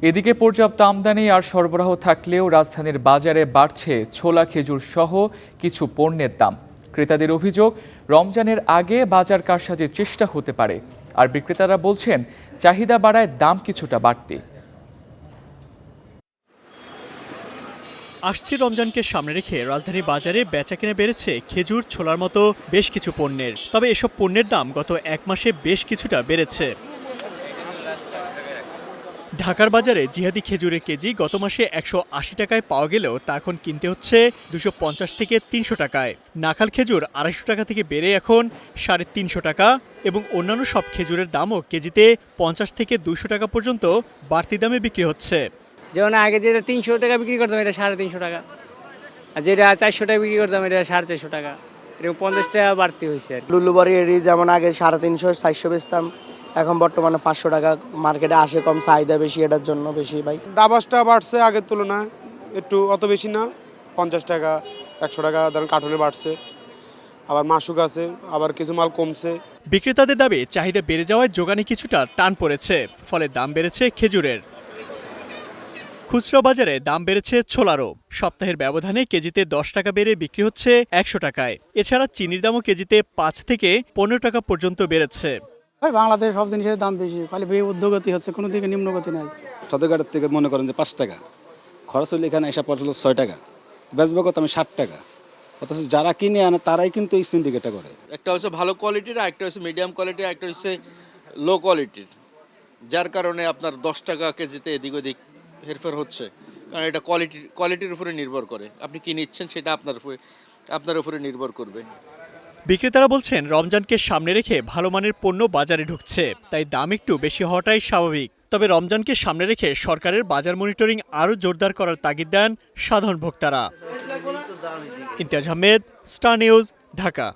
এদিকে পর্যাপ্ত আমদানি আর সরবরাহ থাকলেও রাজধানীর বাজারে বাড়ছে ছোলা খেজুর সহ কিছু পণ্যের দাম। ক্রেতাদের অভিযোগ, রমজানের আগে বাজার কারসাজির চেষ্টা হতে পারে। আর বিক্রেতারা বলছেন, চাহিদা বাড়ায় দাম কিছুটা বাড়তি। আসছে রমজানকে সামনে রেখে রাজধানী বাজারে বেচাকেনা বেড়েছে খেজুর, ছোলার মতো বেশ কিছু পণ্যের। তবে এসব পণ্যের দাম গত এক মাসে বেশ কিছুটা বেড়েছে। ঢাকার বাজারে জিহাদি খেজুরের কেজি গত মাসে 180 টাকায় পাওয়া গেলেও তা এখন কিনতে হচ্ছে 250 থেকে 300 টাকায়। নাখাল খেজুর 250 টাকা থেকে বেড়ে এখন 350 টাকা এবং অন্যান্য সব খেজুরের দামও কেজিতে 50 থেকে 200 টাকা পর্যন্ত বাড়তি দামে বিক্রি হচ্ছে। যেমন আগে যেটা 300 টাকা বিক্রি করতাম এটা 350 টাকা, আর যেটা 400 টাকা বিক্রি করতাম এটা 450 টাকা, এরকম 50 টাকা বাড়তি হয়েছে। লুলুবাড়ি এরি যেমন আগে 350 400 বেচতাম, এখন বর্তমানে 500 টাকা। মার্কেটে আসে কম, চাহিদা বেশি, এটার জন্য বেশি ভাই। দাবাসটা বাড়ছে আগের তুলনায়, একটু অত বেশি না, 50 টাকা 100 টাকা ধরেন কার্টুনে বাড়ছে। আবার মাসুক আছে, আবার কিছু মাল কমছে। বিক্রেতাদের দাবি চাহিদা বেড়ে যাওয়ায় যোগানে কিছুটা টান পড়েছে, ফলে দাম বেড়েছে খেজুরের। খুচরা বাজারে দাম বেড়েছে ছোলারও। সপ্তাহের ব্যবধানে কেজিতে 10 টাকা বেড়ে বিক্রি হচ্ছে 100 টাকায়। এছাড়া চিনির দামও কেজিতে 5 থেকে 15 টাকা পর্যন্ত বেড়েছে। ভাই বাংলাদেশে সব জিনিসের দাম বেশি, খালি ঊর্ধ্বগতি হচ্ছে, কোনো দিকে নিম্নগতি নাই। সদরঘাটের থেকে মনে করেন যে 5 টাকা খরচ হলে এখানে এসে পড়লো 6 টাকা, বেচবো কত আমি 60 টাকা। অথচ যারা কিনে আনে তারাই কিন্তু এই সিন্ডিকেটটা করে। একটা হচ্ছে ভালো কোয়ালিটির, একটা হচ্ছে মিডিয়াম কোয়ালিটির, একটা হচ্ছে লো কোয়ালিটির, যার কারণে আপনার 10 টাকা কেজিতে এদিক ওদিক হেরফের হচ্ছে। কারণ এটা কোয়ালিটির উপরে নির্ভর করে, আপনি কি নিচ্ছেন সেটা আপনার উপরে নির্ভর করবে। বিক্রেতারা বলছেন, রমজানকে সামনে রেখে ভালো মানের পণ্য বাজারে ঢুকছে, তাই দাম একটু বেশি হওয়াটাই স্বাভাবিক। তবে রমজানকে সামনে রেখে সরকারের বাজার মনিটরিং আরও জোরদার করার তাগিদ দেন সাধারণ ভোক্তারা। Imtiaz Ahmed, star news, Dhaka.